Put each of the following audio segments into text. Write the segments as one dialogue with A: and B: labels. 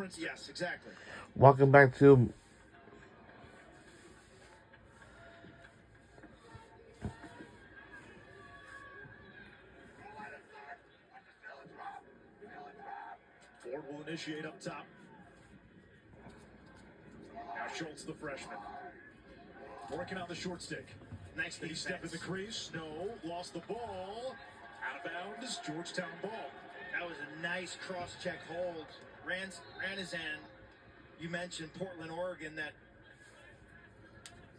A: Princeton.
B: Yes, exactly.
C: Welcome back to
A: Ford will initiate up top. Now Schultz, the freshman. Working on the short stick.
B: Nice
A: Did he
B: defense.
A: step in the crease? No. Lost the ball. Out of bounds. Georgetown ball.
B: That was a nice cross-check hold. Ran his end. You mentioned Portland, Oregon, that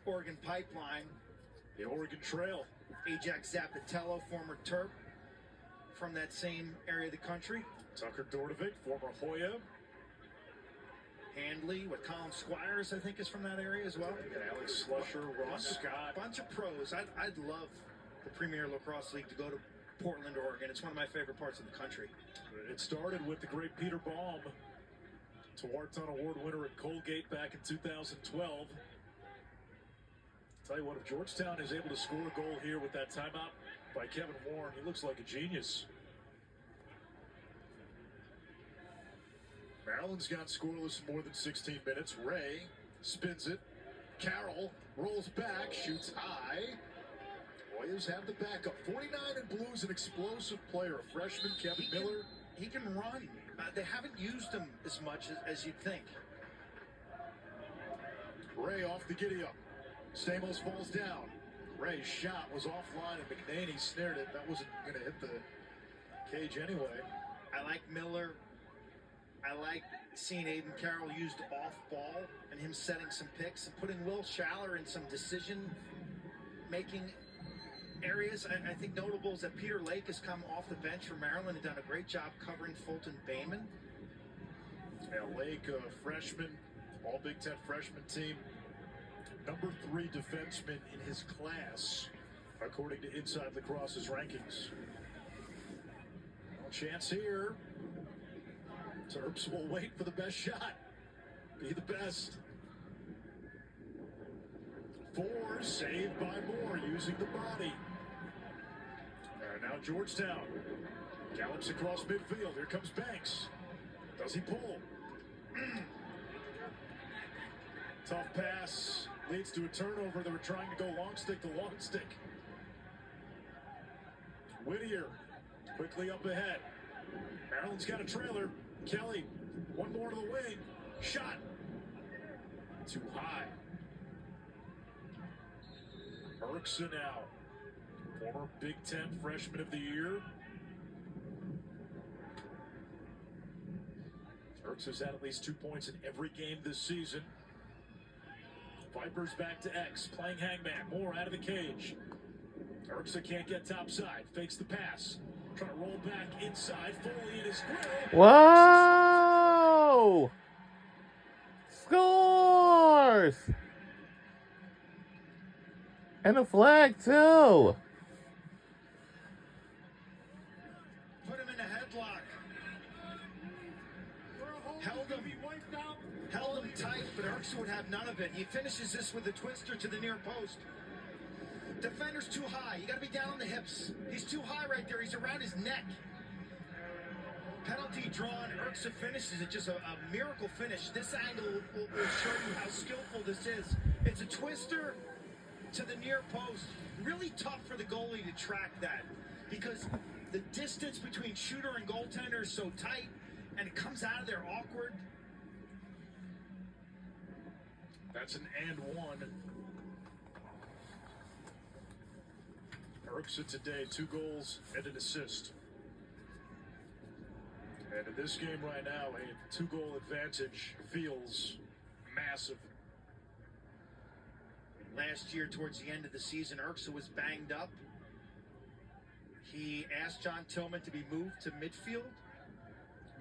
B: Oregon pipeline.
A: The Oregon Trail.
B: Ajax Zapatello, former Terp from that same area of the country.
A: Tucker Dordovic, former Hoya.
B: Handley with Colin Squires, I think, is from that area as well.
A: And Alex Slusher, Ross Scott.
B: Bunch of pros. I'd love the Premier Lacrosse League to go to Portland, Oregon. It's one of my favorite parts of the country.
A: It started with the great Peter Baum, Tewaaraton Award winner at Colgate back in 2012. Tell you what, if Georgetown is able to score a goal here with that timeout by Kevin Warren, he looks like a genius. Maryland's gone scoreless in more than 16 minutes. Ray spins it. Carroll rolls back, shoots high. Warriors have the backup. 49 in blue is an explosive player. A freshman, Kevin Miller.
B: He can run. They haven't used him as much as you'd think.
A: Ray off the giddy-up. Stamos falls down. Ray's shot was offline, and McNaney snared it. That wasn't going to hit the cage anyway.
B: I like Miller. I like seeing Aiden Carroll used off ball and him setting some picks and putting Will Schaller in some decision-making areas. I think notable is that Peter Lake has come off the bench for Maryland and done a great job covering Fulton Bayman.
A: Yeah, Lake, freshman, all Big Ten freshman team. Number 3 defenseman in his class, according to Inside Lacrosse's rankings. No chance here. Terps will wait for the best shot. Be the best. 4, saved by Moore, using the body. And now Georgetown gallops across midfield. Here comes Banks. Does he pull? Tough pass. Leads to a turnover. They were trying to go long stick to long stick. Whittier quickly up ahead. Maryland's got a trailer. Kelly, one more to the wing. Shot. Too high. Erksa now. Former Big Ten Freshman of the Year. Erksa's had at least 2 points in every game this season. Vipers back to X, playing hangman. Moore out of the cage. Erksa can't get topside. Fakes the pass. Trying to roll back inside. Foley in his grill.
C: Whoa! Scores! And a flag, too.
B: Put him in a headlock. Held him tight, but Erksa would have none of it. He finishes this with a twister to the near post. Defender's too high. You got to be down on the hips. He's too high right there. He's around his neck. Penalty drawn. Erksa finishes it. Just a miracle finish. This angle will show you how skillful this is. It's a twister to the near post. Really tough for the goalie to track that because the distance between shooter and goaltender is so tight, and it comes out of there awkward.
A: That's an and one. Erksa today, 2 goals and an assist. And in this game right now, a 2-goal advantage feels massive.
B: Last year, towards the end of the season, Erksa was banged up. He asked John Tillman to be moved to midfield.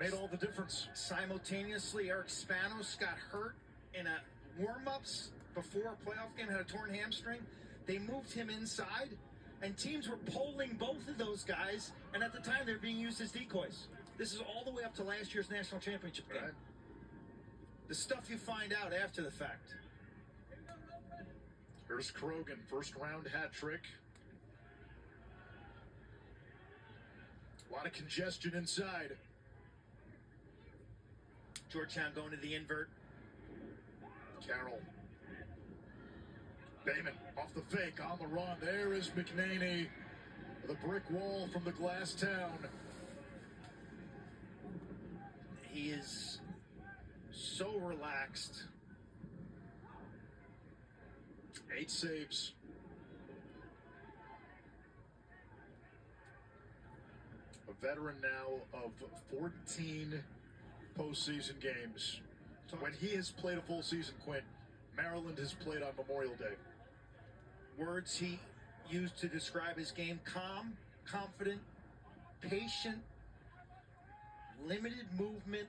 A: Made all the difference.
B: Simultaneously, Eric Spanos got hurt in a warm-ups before a playoff game, had a torn hamstring. They moved him inside, and teams were polling both of those guys, and at the time they were being used as decoys. This is all the way up to last year's national championship game.
A: Right.
B: The stuff you find out after the fact.
A: Here's Krogan, first-round hat trick. A lot of congestion inside.
B: Georgetown going to the invert.
A: Carroll. Bayman off the fake, on the run. There is McNaney. The brick wall from the glass town.
B: He is so relaxed.
A: 8 saves. A veteran now of 14 postseason games. When he has played a full season, Quinn, Maryland has played on Memorial Day.
B: Words he used to describe his game: calm, confident, patient, limited movement,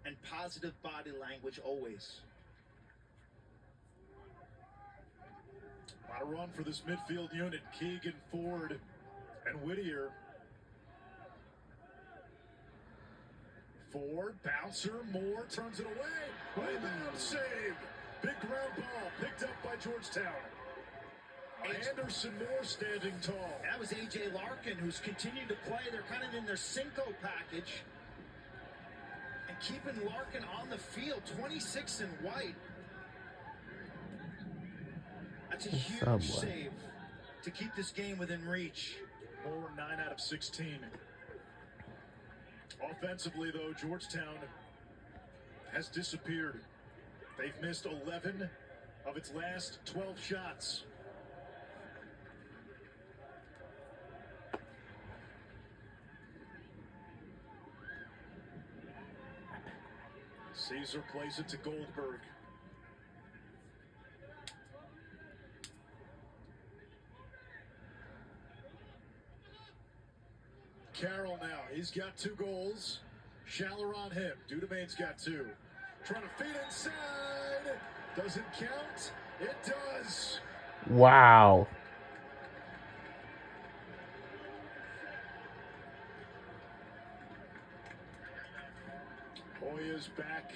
B: and positive body language always.
A: A lot of run for this midfield unit. Keegan, Ford, and Whittier. Ford, bouncer, Moore turns it away. Rebound save. Big ground ball picked up by Georgetown. Anderson Moore standing tall.
B: That was A.J. Larkin, who's continued to play. They're kind of in their Cinco package. And keeping Larkin on the field, 26 in white. That's a huge save to keep this game within reach.
A: Moore 9 out of 16. Offensively, though, Georgetown has disappeared. They've missed 11 of its last 12 shots. Caesar plays it to Goldberg. Carroll now, he's got 2 goals. Schaller on him. Dudemain's got 2. Trying to feed inside. Doesn't count. It does.
C: Wow.
A: Hoya's back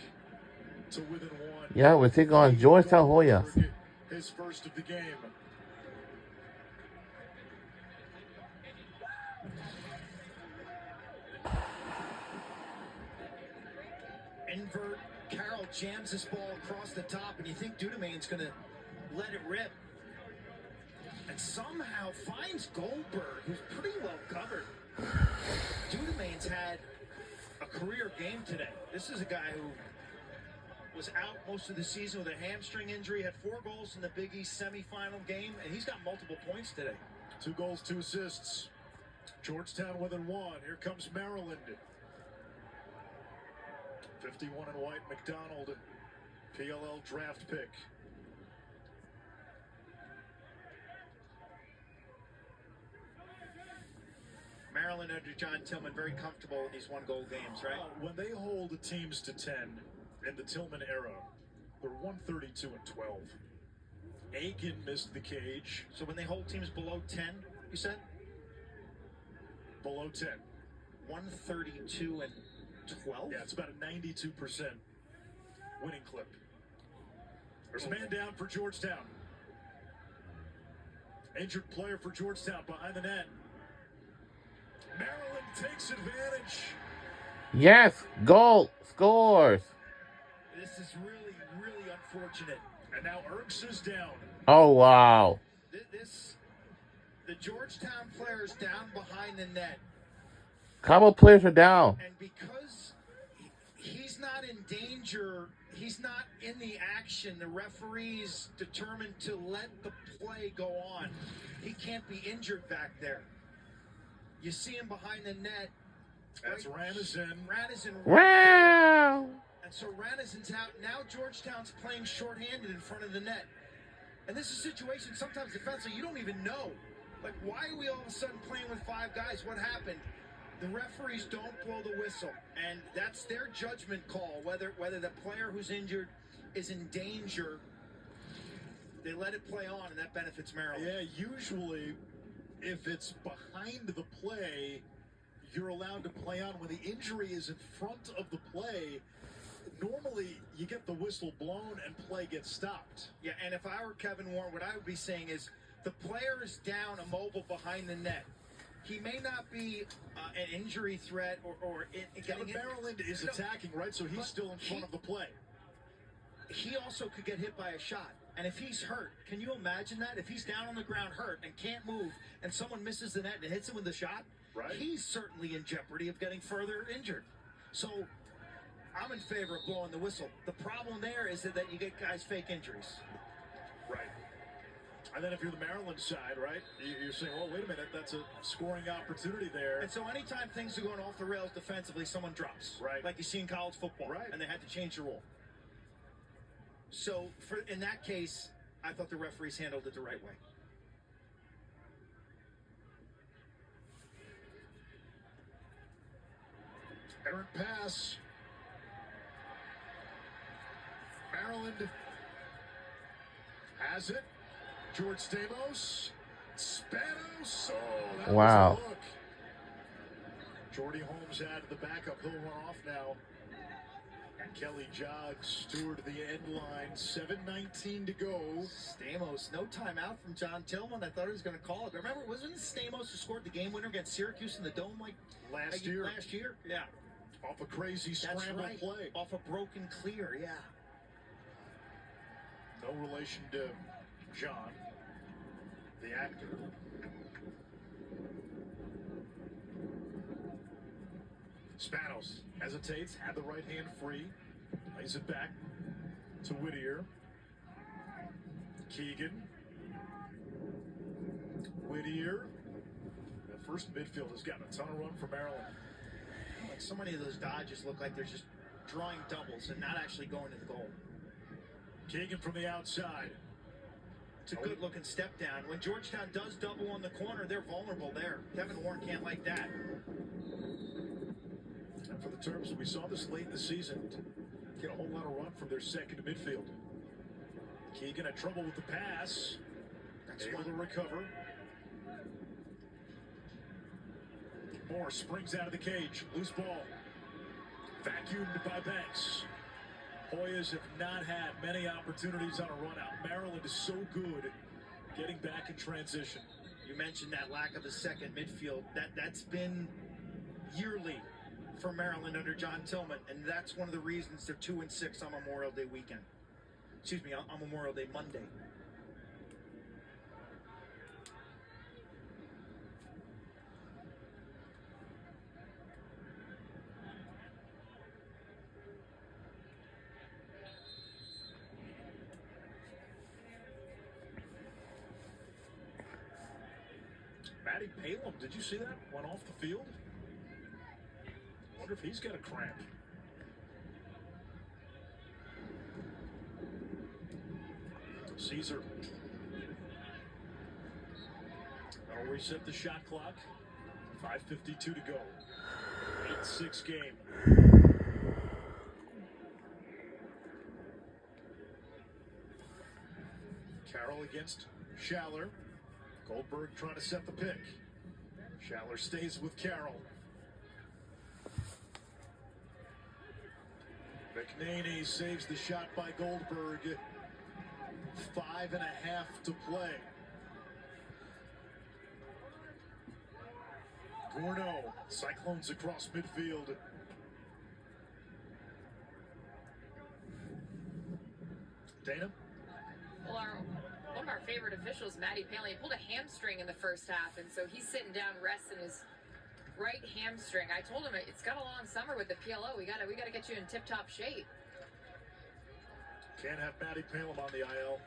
A: to within 1.
C: Yeah, we're taking on Georgetown Hoya.
A: His first of the game.
B: Invert. Carroll jams this ball across the top, and you think Dudemain's going to let it rip. And somehow finds Goldberg, who's pretty well covered. Dudemain's had a career game today. This is a guy who was out most of the season with a hamstring injury, had 4 goals in the Big East semifinal game, and he's got multiple points today.
A: 2 goals, 2 assists. Georgetown within 1. Here comes Maryland. 51 in white, McDonald, PLL draft pick.
B: Maryland under John Tillman, very comfortable in these 1-goal games, right?
A: When they hold teams to 10 in the Tillman era, they're 132 and 12. Aiken missed the cage.
B: So when they hold teams below 10, you said?
A: Below 10.
B: 132 and 12?
A: Yeah, it's about a 92% winning clip. There's a man down for Georgetown. Injured player for Georgetown behind the net. Maryland takes advantage.
C: Yes, goal, scores.
B: This is really, really unfortunate.
A: And now Erks is down.
C: Oh, wow.
B: The Georgetown players down behind the net.
C: Couple players are down.
B: And because he's not in danger, he's not in the action, the referee's determined to let the play go on. He can't be injured back there. You see him behind the net.
A: That's
B: right? Ranison.
C: Wow.
B: And so Rannison's out. Now Georgetown's playing shorthanded in front of the net. And this is a situation sometimes defensively you don't even know. Like, why are we all of a sudden playing with 5 guys? What happened? The referees don't blow the whistle. And that's their judgment call. Whether the player who's injured is in danger, they let it play on, and that benefits Maryland.
A: Yeah, usually if it's behind the play, you're allowed to play on. When the injury is in front of the play, normally you get the whistle blown and play gets stopped.
B: Yeah, and if I were Kevin Warren, what I would be saying is the player is down, immobile behind the net. He may not be an injury threat or getting in.
A: Maryland is attacking, right? So he's still in front of the play.
B: He also could get hit by a shot. And if he's hurt, can you imagine that? If he's down on the ground hurt and can't move and someone misses the net and hits him with a shot,
A: right,
B: he's certainly in jeopardy of getting further injured. So I'm in favor of blowing the whistle. The problem there is that you get guys fake injuries.
A: Right. And then if you're the Maryland side, right, you're saying, well, wait a minute, that's a scoring opportunity there.
B: And so anytime things are going off the rails defensively, someone drops.
A: Right.
B: Like you see in college football.
A: Right.
B: And they had to change the rule. So in that case, I thought the referees handled it the right way.
A: Errant pass. Maryland has it. George Stamos. Spanos. Oh, that
C: Wow.
A: was a look. Jordy Holmes had the backup. He'll run off now. And Kelly jogs toward the end line. 7:19 to go.
B: Stamos, no timeout from John Tillman. I thought he was going to call it. Remember, wasn't it Stamos who scored the game winner against Syracuse in the Dome
A: last year?
B: Last year? Yeah.
A: Off a crazy scramble play.
B: Off a broken clear, yeah.
A: No relation to John, the actor. Spanos hesitates, had the right hand free, lays it back to Whittier. Keegan. Whittier. The first midfield has gotten a ton of run for Maryland.
B: Like so many of those dodges look like they're just drawing doubles and not actually going to the goal.
A: Keegan from the outside.
B: It's a good-looking step down. When Georgetown does double on the corner, they're vulnerable there. Kevin Warren can't like that.
A: And for the Terps, we saw this late in the season, get a whole lot of run from their second midfield. Keegan had trouble with the pass. Able to recover. Moore springs out of the cage. Loose ball. Vacuumed by Banks. Hoyas have not had many opportunities on a run out. Maryland is so good getting back in transition.
B: You mentioned that lack of a second midfield. That's been yearly for Maryland under John Tillman, and that's one of the reasons they're 2-6 on Memorial Day weekend. Excuse me, on Memorial Day Monday.
A: Matty Palem, did you see that? Went off the field. Wonder if he's got a cramp. Caesar. That'll reset the shot clock. 5:52 to go. 8-6 game. Carroll against Schaller. Goldberg trying to set the pick. Schaller stays with Carroll. McNaney saves the shot by Goldberg. 5.5 to play. Gourneau, Cyclones across midfield. Dana?
D: Well, one of our favorite officials, Matty Paley, pulled a hamstring in the first half, and so he's sitting down resting his right hamstring. I told him it's got a long summer with the PLO. We gotta get you in tip-top shape.
A: Can't have Matty Palem on the IL.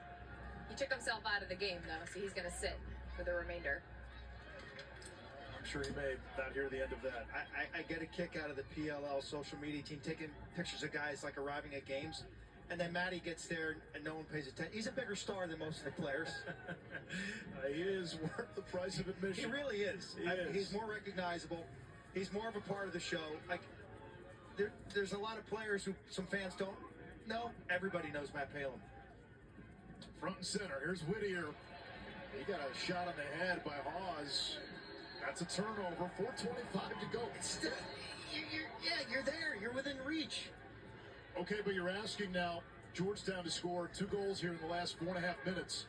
D: He took himself out of the game though, so he's gonna sit for the remainder.
A: I'm sure he may not hear the end of that.
B: I get a kick out of the PLL social media team taking pictures of guys like arriving at games, and then Matty gets there and no one pays attention. He's a bigger star than most of the players.
A: He is worth the price of admission.
B: He really is. He's more recognizable. He's more of a part of the show. Like there's a lot of players who some fans don't know. Everybody knows Matt Palem.
A: Front and center. Here's Whittier. He got a shot on the head by Hawes. That's a turnover. 4:25 to go.
B: Still, you're there. You're within reach.
A: Okay, but you're asking now Georgetown to score 2 goals here in the last 4.5 minutes.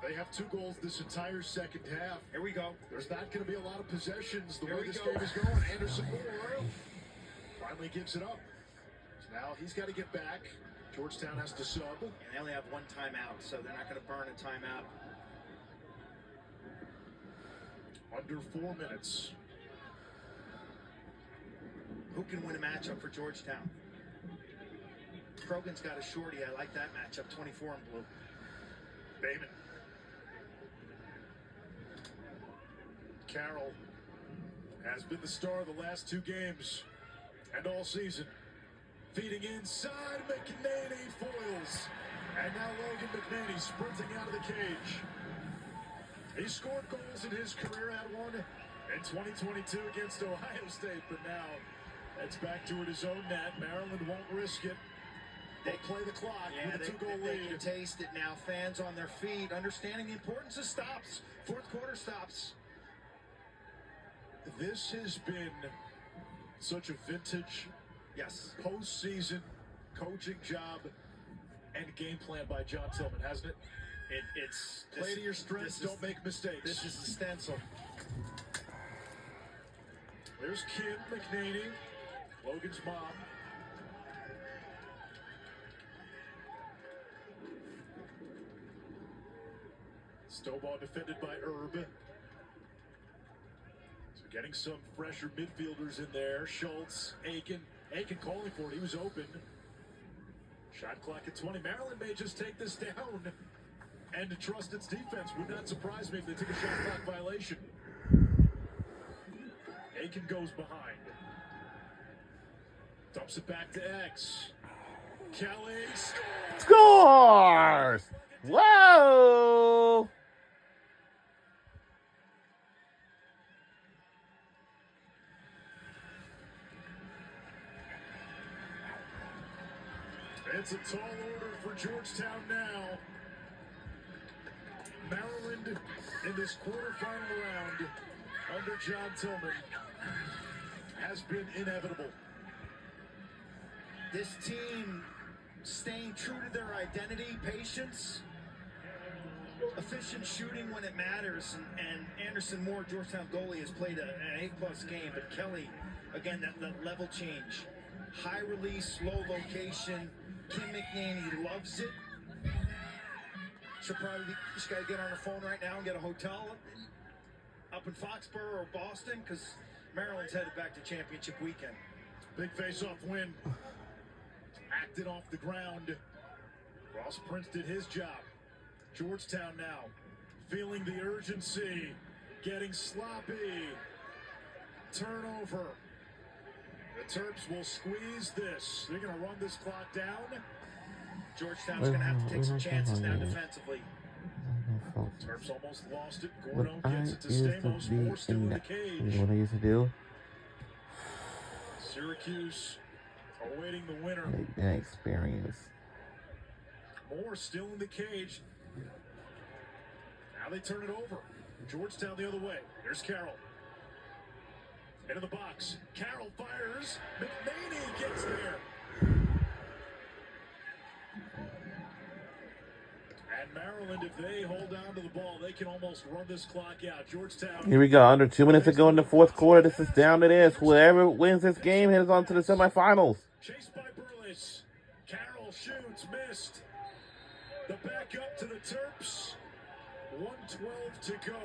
A: They have 2 goals this entire second half.
B: Here we go.
A: There's not going to be a lot of possessions the
B: Here
A: way
B: we
A: this
B: go.
A: game is going. Anderson Moore finally gives it up. So now he's got to get back. Georgetown has to sub.
B: And they only have 1 timeout, so they're not going to burn a timeout.
A: Under 4 minutes.
B: Who can win a matchup for Georgetown? Krogan's got a shorty. I like that matchup. 24 in blue.
A: Bayman. Carroll has been the star of the last 2 games and all season. Feeding inside, McNaney foils. And now Logan McNaney sprinting out of the cage. He scored goals in his career, had one in 2022 against Ohio State, but now it's back toward his own net. Maryland won't risk it. They'll play the clock with a 2-goal
B: They
A: lead.
B: can taste it now. Fans on their feet, understanding the importance of stops. 4th quarter stops.
A: This has been such a vintage postseason coaching job and game plan by John Tillman, hasn't it?
B: It's
A: Play to your strengths, don't make mistakes.
B: This is the stencil.
A: There's Kim McNaney, Logan's mom. Stovall defended by Erb. So getting some fresher midfielders in there. Schultz, Aiken calling for it. He was open. Shot clock at 20. Maryland may just take this down and to trust its defense. Would not surprise me if they took a shot clock violation. Aiken goes behind. Dumps it back to X. Kelly
C: Scores! Whoa!
A: It's a tall order for Georgetown now. Maryland in this quarterfinal round under John Tillman has been inevitable.
B: This team staying true to their identity, patience, efficient shooting when it matters, and Anderson Moore, Georgetown goalie, has played an A+ game, but Kelly, again, that level change. High release, low location. Kim McNaney loves it. She'll probably just got to get on her phone right now and get a hotel up in Foxborough or Boston, because Maryland's headed back to championship weekend.
A: Big face-off win. Acted off the ground. Ross Prince did his job. Georgetown now feeling the urgency, getting sloppy. Turnover. The Terps will squeeze this. They're going to run this clock down.
B: Georgetown's going to have to take some chances now defensively.
A: Terps almost lost it. Gordo gets it to Stamos. Moore still in the cage.
C: What I used to do?
A: Syracuse awaiting the winner.
C: That experience.
A: Moore still in the cage. Now they turn it over. Georgetown the other way. There's Carroll. Into the box. Carroll fires. McNaney gets there. And Maryland, if they hold on to the ball, they can almost run this clock out. Georgetown.
C: Here we go. Under 2 minutes to go in the 4th quarter. This is down to this. Whoever wins this game heads on to the semifinals.
A: Chased by Burles. Carroll shoots. Missed. The back up to the Terps. 1:12 to go.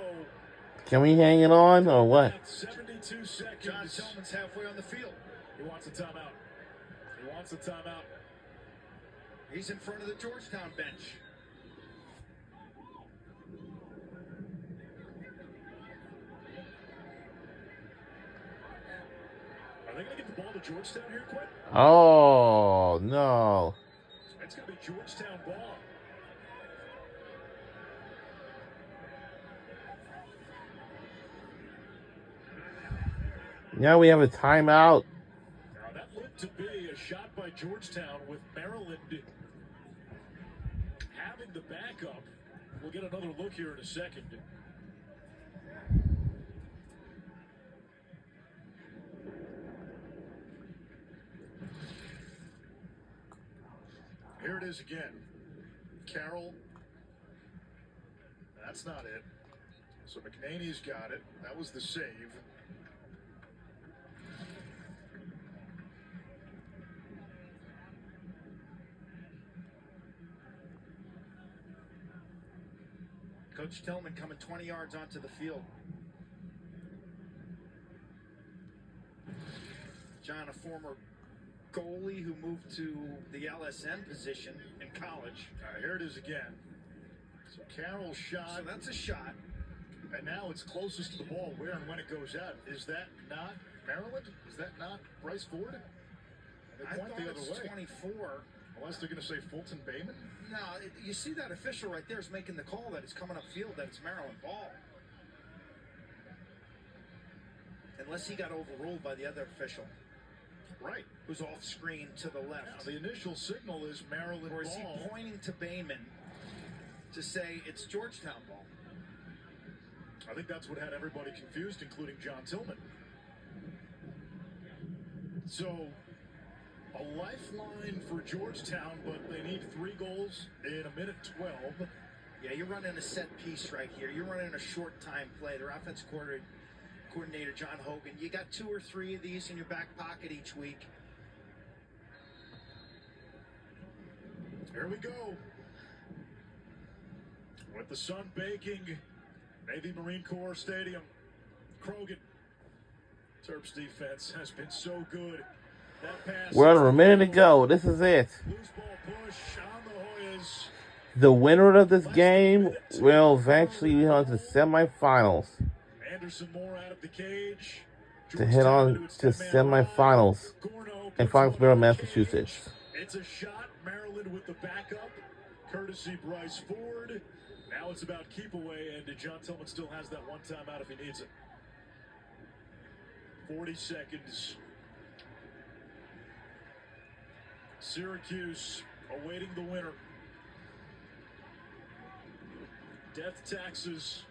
C: Can we hang it on or what?
A: 72 seconds.
B: John Tillman's halfway on the field.
A: He wants a timeout. He wants a timeout.
B: He's in front of the Georgetown bench.
A: Are they going to get the ball to Georgetown here, Quinn?
C: Oh, no.
A: It's going to be Georgetown ball.
C: Now we have a timeout.
A: Now that looked to be a shot by Georgetown with Maryland having the backup. We'll get another look here in a second. Here it is again. Carroll That's not it. So McNaney's got it. That was the save.
B: Coach Tillman coming 20 yards onto the field. John, a former goalie who moved to the LSN position in college.
A: Here it is again. So Carroll's shot.
B: So that's a shot.
A: And now it's closest to the ball. Where and when it goes out. Is that not Maryland? Is that not Bryce Ford? They
B: I
A: point
B: thought
A: the
B: it was
A: other way.
B: 24.
A: Unless they're going to say Fulton Bayman?
B: No, you see that official right there is making the call that it's coming upfield, that it's Maryland ball. Unless he got overruled by the other official.
A: Right.
B: Who's off screen to the left.
A: Now, the initial signal is Maryland
B: Or is he
A: ball.
B: pointing to Bayman to say it's Georgetown ball?
A: I think that's what had everybody confused, including John Tillman. So, a lifeline for Georgetown, but they need 3 goals in a minute 12.
B: Yeah, you're running a set piece right here. You're running a short time play. Their offense coordinator, John Hogan. You got 2 or 3 of these in your back pocket each week.
A: Here we go. With the sun baking, Navy Marine Corps Stadium. Krogan. Terps defense has been so good. That pass.
C: We're under a minute to go. This is it.
A: Loose ball push on the Hoyas.
C: The winner of this game will eventually be on to the semifinals
A: Anderson Moore out of the cage.
C: to head on to semifinals in Foxborough, Massachusetts.
A: It's a shot. Maryland with the backup, courtesy Bryce Ford. Now it's about keep away, and John Tillman still has that one time out if he needs it. 40 seconds. Syracuse awaiting the winner. Death taxes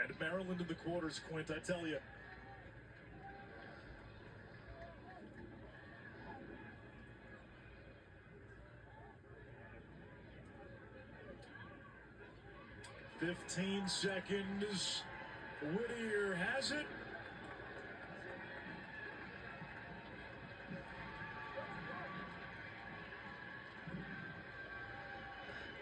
A: and Maryland in the quarters, Quint, I tell you. "15 seconds. Whittier has it.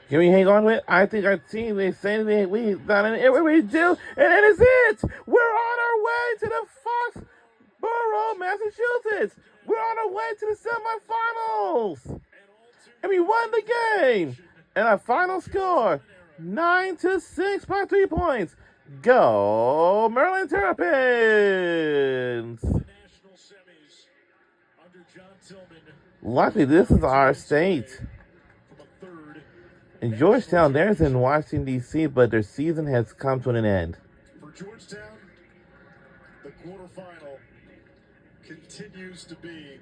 C: Can we hang on with it? I think our team is saying that we've done it. We do, and that is it. We're on our way to the Foxborough, Massachusetts. We're on our way to the semifinals, and we won the game. And our final score: 9-6 by 3 points. Go Maryland Terrapins!
A: National semis under John Tillman.
C: Luckily, this is our state.
A: From a third.
C: In Georgetown, theirs in Washington, D.C., but their season has come to an end.
A: For Georgetown, the quarterfinal continues to be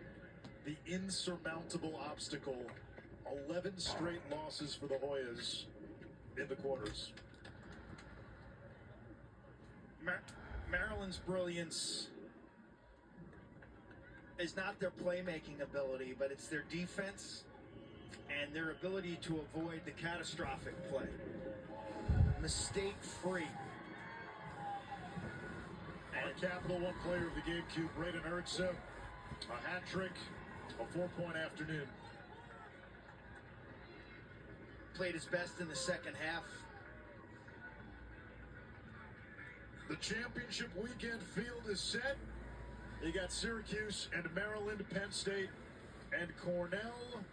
A: the insurmountable obstacle. 11 straight losses for the Hoyas in the quarters.
B: Maryland's brilliance is not their playmaking ability, but it's their defense and their ability to avoid the catastrophic play. Mistake-free.
A: Our Capital One player of the GameCube, Braden Ertza, a hat trick, a 4-point afternoon.
B: Played his best in the second half.
A: The championship weekend field is set. You got Syracuse and Maryland, Penn State and Cornell.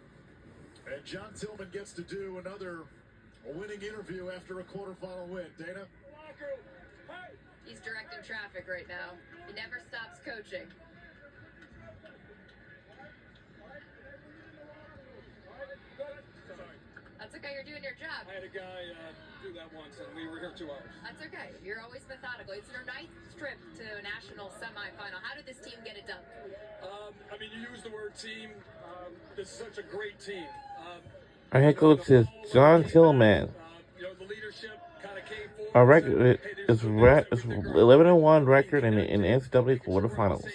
A: And John Tillman gets to do another winning interview after a quarterfinal win. Dana?
D: He's directing traffic right now. He never stops coaching. That's okay, you're doing your job.
E: I had a guy do that once, and we were here 2 hours.
D: That's okay. You're always methodical. It's their 9th trip to a national semifinal. How did this team get it done?
E: I mean, you use the word team. This is such a great team.
C: Our head coach is John Tillman.
E: The leadership kind of came forward.
C: Our record is 11-1 record in NCAA quarterfinals.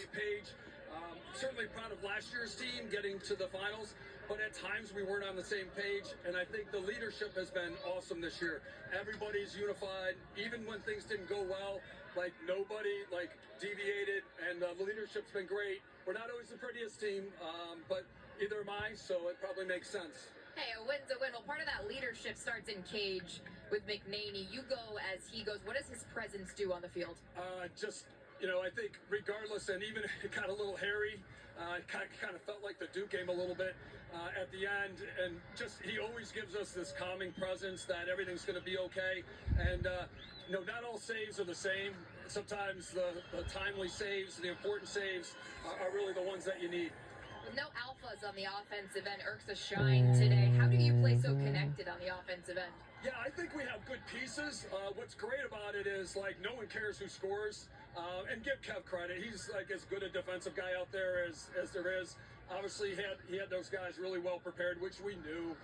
E: Certainly proud of last year's team getting to the finals, but at times we weren't on the same page, and I think the leadership has been awesome this year. Everybody's unified, even when things didn't go well. Like, nobody, like, deviated, and the leadership's been great. We're not always the prettiest team, but either am I, so it probably makes sense.
D: Hey, a win's a win. Well, part of that leadership starts in cage with McNaney. You go as he goes. What does his presence do on the field?
E: Just, you know, I think regardless, and even it got a little hairy, kind of felt like the Duke game a little bit at the end, and just he always gives us this calming presence that everything's going to be okay. And you know, not all saves are the same. Sometimes the timely saves, the important saves, are really the ones that you need.
D: With no alphas on the offensive end, Irk's a shine today. How do you play so connected on the offensive end?
E: Yeah, I think we have good pieces. What's great about it is, like, no one cares who scores. And give Kev credit. He's, like, as good a defensive guy out there as there is. Obviously, he had those guys really well prepared, which we knew.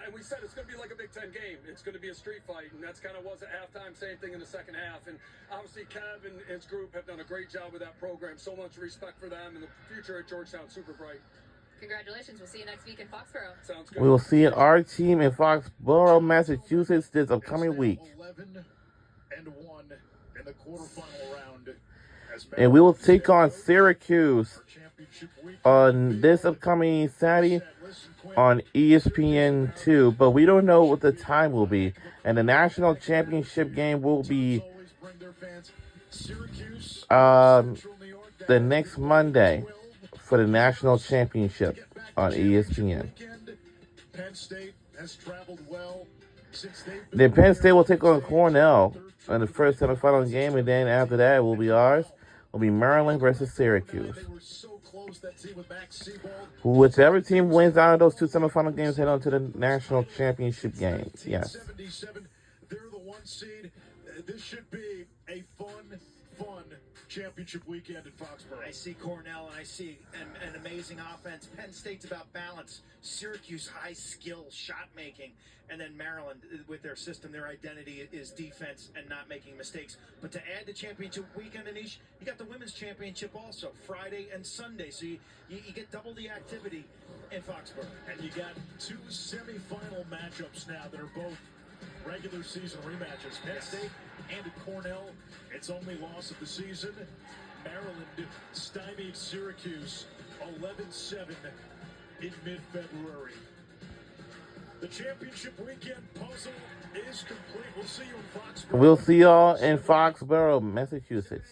E: And we said it's going to be like a Big Ten game. It's going to be a street fight, and that's kind of was at halftime. Same thing in the second half. And obviously, Kev and his group have done a great job with that program. So much respect for them, and the future at Georgetown super bright.
D: Congratulations. We'll see you next week in Foxborough.
E: Sounds good.
C: We will see our team in Foxborough, Massachusetts this upcoming week.
A: 11-1 in the quarterfinal round.
C: And we will take on Syracuse on this upcoming Saturday on ESPN2. But we don't know what the time will be. And the national championship game will be the next Monday for the national championship on ESPN.
A: Penn State has traveled well.
C: Then Penn State will take on Cornell in the first semifinal game, and then after that will be ours. Will be Maryland versus Syracuse. Whichever team wins out of those two semifinal games head on to the national championship game. Yes.
A: They're the one seed. This should be a fun championship weekend in Foxborough.
B: I see Cornell, and I see an amazing offense. Penn State's about balance. Syracuse, high skill, shot making. And then Maryland, with their system, their identity is defense and not making mistakes. But to add the championship weekend, Anish, you got the women's championship also, Friday and Sunday. So you get double the activity in Foxborough.
A: And you got two semifinal matchups now that are both regular season rematches. Penn State and at Cornell, its only loss of the season. Maryland stymied Syracuse 11-7 in mid-February. The championship weekend puzzle is complete. We'll see you in Foxborough.
C: We'll see y'all in Foxborough, Massachusetts.